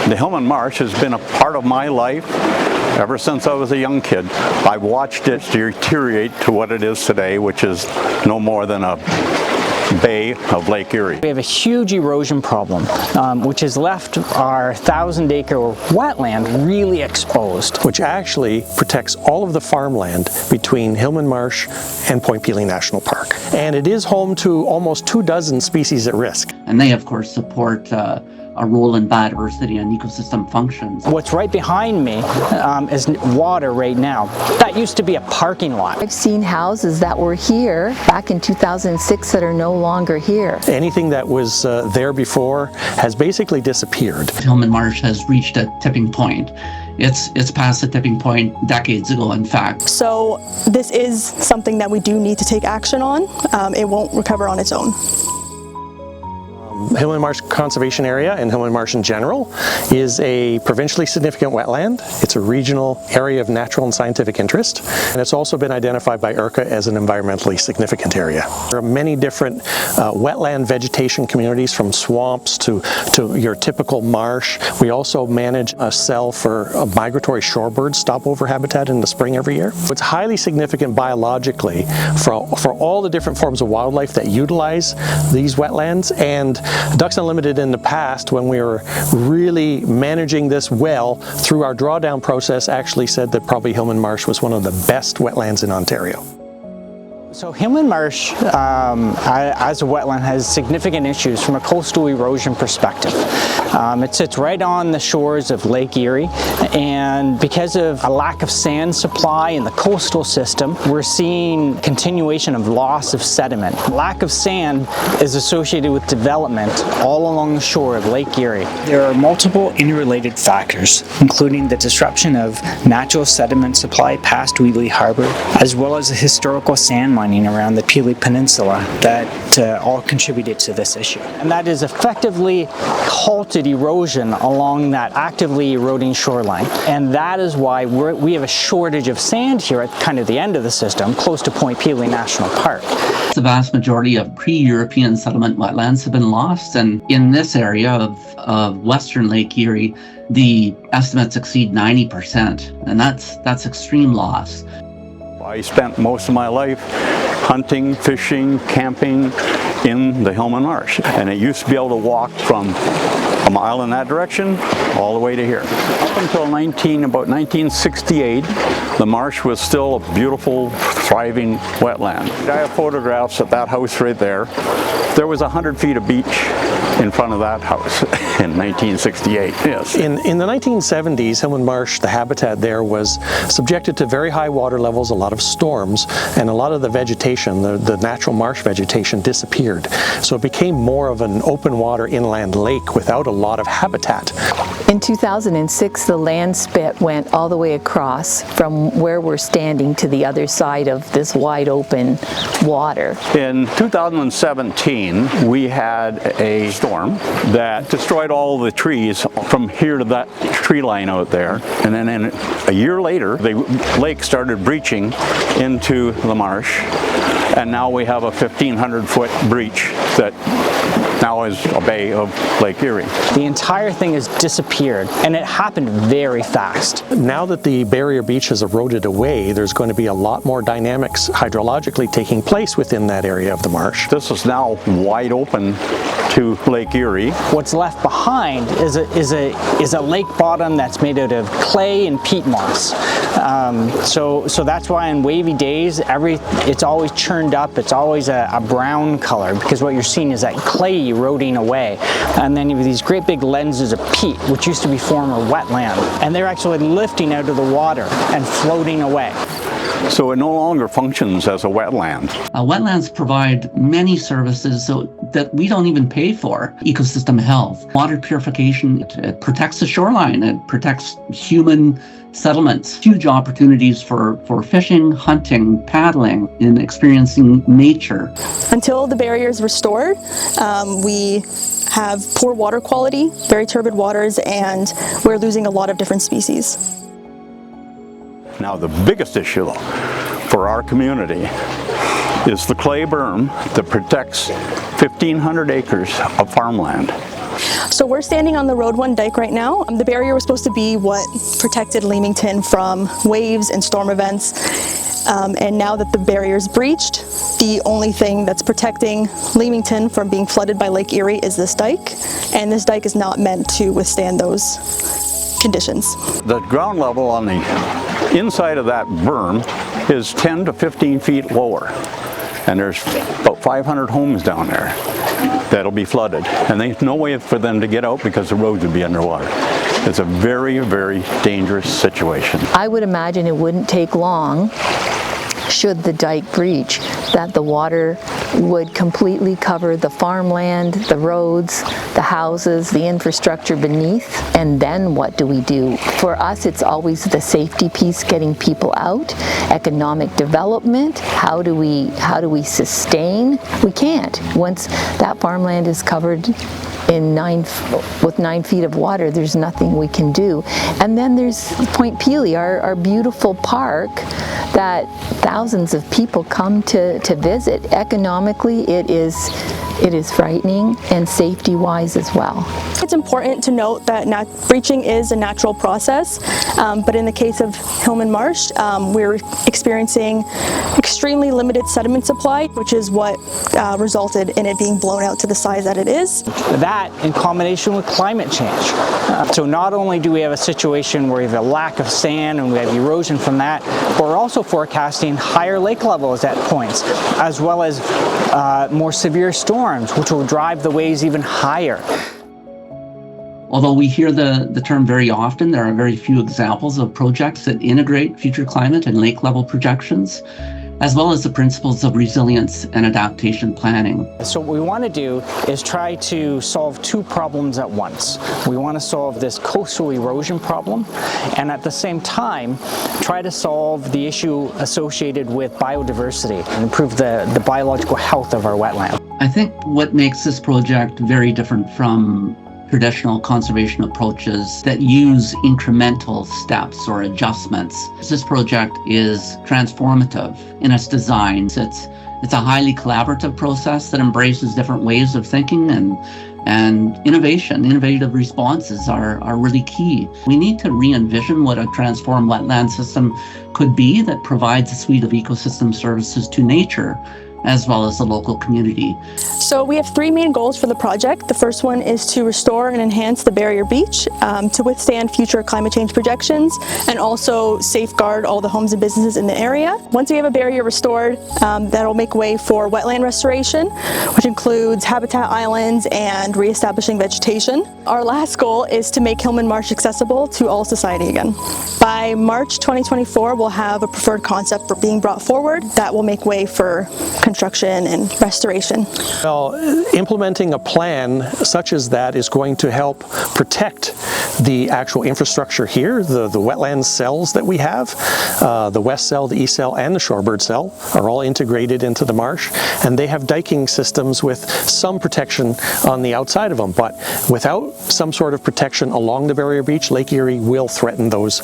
The Hillman Marsh has been a part of my life ever since I was a young kid. I've watched it deteriorate to what it is today, which is no more than a bay of Lake Erie. We have a huge erosion problem, which has left our 1,000-acre wetland really exposed. Which actually protects all of the farmland between Hillman Marsh and Point Pelee National Park. And it is home to almost 24 species at risk. And they, of course, support a role in biodiversity and ecosystem functions. What's right behind me is water right now. That used to be a parking lot. I've seen houses that were here back in 2006 that are no longer here. Anything that was there before has basically disappeared. Hillman Marsh has reached a tipping point. It's past the tipping point decades ago, in fact. So this is something that we do need to take action on. It won't recover on its own. Hillman Marsh Conservation Area and Hillman Marsh in general is a provincially significant wetland. It's a regional area of natural and scientific interest, and it's also been identified by IRCA as an environmentally significant area. There are many different wetland vegetation communities, from swamps to your typical marsh. We also manage a cell for migratory shorebird stopover habitat in the spring every year. It's highly significant biologically for all the different forms of wildlife that utilize these wetlands. And Ducks Unlimited in the past, when we were really managing this well through our drawdown process, actually said that probably Hillman Marsh was one of the best wetlands in Ontario. So Hillman Marsh, as a wetland, has significant issues from a coastal erosion perspective. It sits right on the shores of Lake Erie, and because of a lack of sand supply in the coastal system, we're seeing continuation of loss of sediment. Lack of sand is associated with development all along the shore of Lake Erie. There are multiple interrelated factors, including the disruption of natural sediment supply past Wheatley Harbour, as well as the historical sand mining around the Pelee Peninsula that all contributed to this issue. And that is effectively halted erosion along that actively eroding shoreline. And that is why we have a shortage of sand here at kind of the end of the system, close to Point Pelee National Park. The vast majority of pre-European settlement wetlands have been lost, and in this area of western Lake Erie, the estimates exceed 90%, and that's extreme loss. I spent most of my life hunting, fishing, camping in the Hillman Marsh, and it used to be able to walk from a mile in that direction all the way to here. Up until about 1968, the marsh was still a beautiful, thriving wetland. I have photographs of that house right there. There was 100 feet of beach in front of that house in 1968, yes. In the 1970s, Hillman Marsh, the habitat there was subjected to very high water levels, a lot of storms, and a lot of the vegetation, the natural marsh vegetation, disappeared. So it became more of an open water inland lake without a lot of habitat. In 2006, the land spit went all the way across from where we're standing to the other side of this wide open water. In 2017, we had a storm that destroyed all the trees from here to that tree line out there. And then a year later, the lake started breaching into the marsh. And now we have a 1,500-foot breach that now is a bay of Lake Erie. The entire thing has disappeared, and it happened very fast. Now that the barrier beach has eroded away, there's going to be a lot more dynamics hydrologically taking place within that area of the marsh. This is now wide open to Lake Erie. What's left behind is a lake bottom that's made out of clay and peat moss. So that's why on wavy days, it's always churned up. It's always a brown color, because what you're seeing is that clay eroding away. And then you have these great big lenses of peat, which used to be former wetland. And they're actually lifting out of the water and floating away. So it no longer functions as a wetland. Wetlands provide many services that we don't even pay for. Ecosystem health, water purification, it protects the shoreline, it protects human settlements. Huge opportunities for fishing, hunting, paddling, and experiencing nature. Until the barrier is restored, we have poor water quality, very turbid waters, and we're losing a lot of different species. Now the biggest issue for our community is the clay berm that protects 1,500 acres of farmland. So we're standing on the Road 1 dike right now. The barrier was supposed to be what protected Leamington from waves and storm events. And now that the barrier is breached, the only thing that's protecting Leamington from being flooded by Lake Erie is this dike. And this dike is not meant to withstand those conditions. The ground level on the inside of that berm is 10 to 15 feet lower. And there's about 500 homes down there that'll be flooded. And there's no way for them to get out because the roads would be underwater. It's a very, very dangerous situation. I would imagine it wouldn't take long, should the dike breach, that the water would completely cover the farmland, the roads, the houses, the infrastructure beneath. And then what do we do? For us, it's always the safety piece, getting people out, economic development. How do we sustain? We can't. Once that farmland is covered with 9 feet of water, there's nothing we can do. And then there's Point Pelee, our beautiful park that thousands of people come to visit. Economically, it is frightening, and safety-wise as well. It's important to note that breaching is a natural process, but in the case of Hillman Marsh, we're experiencing extremely limited sediment supply, which is what resulted in it being blown out to the size that it is. That in combination with climate change. So not only do we have a situation where we have a lack of sand and we have erosion from that, but we're also forecasting higher lake levels at points, as well as more severe storms, which will drive the waves even higher. Although we hear the term very often, there are very few examples of projects that integrate future climate and lake level projections, as well as the principles of resilience and adaptation planning. So what we want to do is try to solve two problems at once. We want to solve this coastal erosion problem, and at the same time, try to solve the issue associated with biodiversity and improve the biological health of our wetland. I think what makes this project very different from traditional conservation approaches that use incremental steps or adjustments. This project is transformative in its design. It's a highly collaborative process that embraces different ways of thinking, and innovative responses are really key. We need to re-envision what a transformed wetland system could be that provides a suite of ecosystem services to nature, as well as the local community. So we have three main goals for the project. The first one is to restore and enhance the barrier beach to withstand future climate change projections, and also safeguard all the homes and businesses in the area. Once we have a barrier restored, that'll make way for wetland restoration, which includes habitat islands and reestablishing vegetation. Our last goal is to make Hillman Marsh accessible to all society again. By March 2024, we'll have a preferred concept for being brought forward that will make way for construction and restoration. Well, implementing a plan such as that is going to help protect the actual infrastructure here. The wetland cells that we have, the west cell, the east cell, and the shorebird cell are all integrated into the marsh, and they have diking systems with some protection on the outside of them, but without some sort of protection along the barrier beach, Lake Erie will threaten those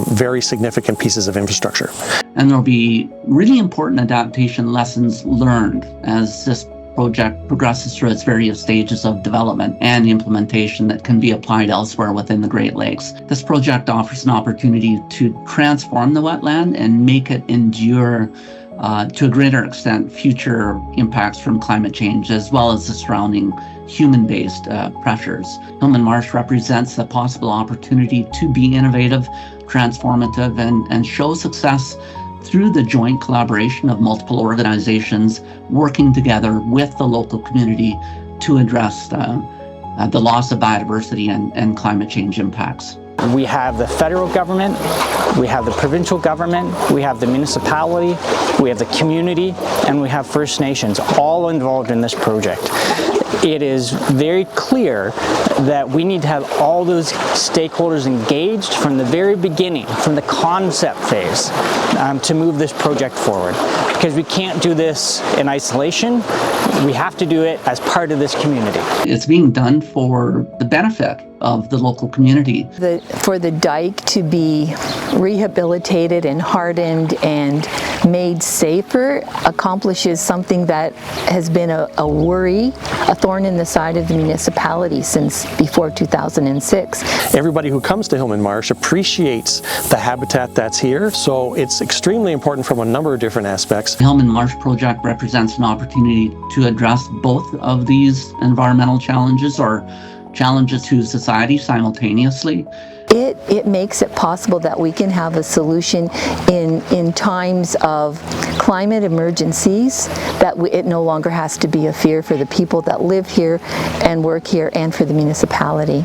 very significant pieces of infrastructure. And there'll be really important adaptation lessons learned as this project progresses through its various stages of development and implementation that can be applied elsewhere within the Great Lakes. This project offers an opportunity to transform the wetland and make it endure to a greater extent future impacts from climate change, as well as the surrounding human-based pressures. Hillman Marsh represents a possible opportunity to be innovative, transformative, and show success through the joint collaboration of multiple organizations working together with the local community to address the loss of biodiversity and climate change impacts. We have the federal government, we have the provincial government, we have the municipality, we have the community, and we have First Nations all involved in this project. It is very clear that we need to have all those stakeholders engaged from the very beginning, from the concept phase, to move this project forward. Because we can't do this in isolation, we have to do it as part of this community. It's being done for the benefit of the local community. For the dike to be rehabilitated and hardened and made safer accomplishes something that has been a worry, a thorn in the side of the municipality since before 2006. Everybody who comes to Hillman Marsh appreciates the habitat that's here, so it's extremely important from a number of different aspects. The Hillman Marsh project represents an opportunity to address both of these environmental challenges or challenges to society simultaneously. It makes it possible that we can have a solution in times of climate emergencies, that it no longer has to be a fear for the people that live here and work here and for the municipality.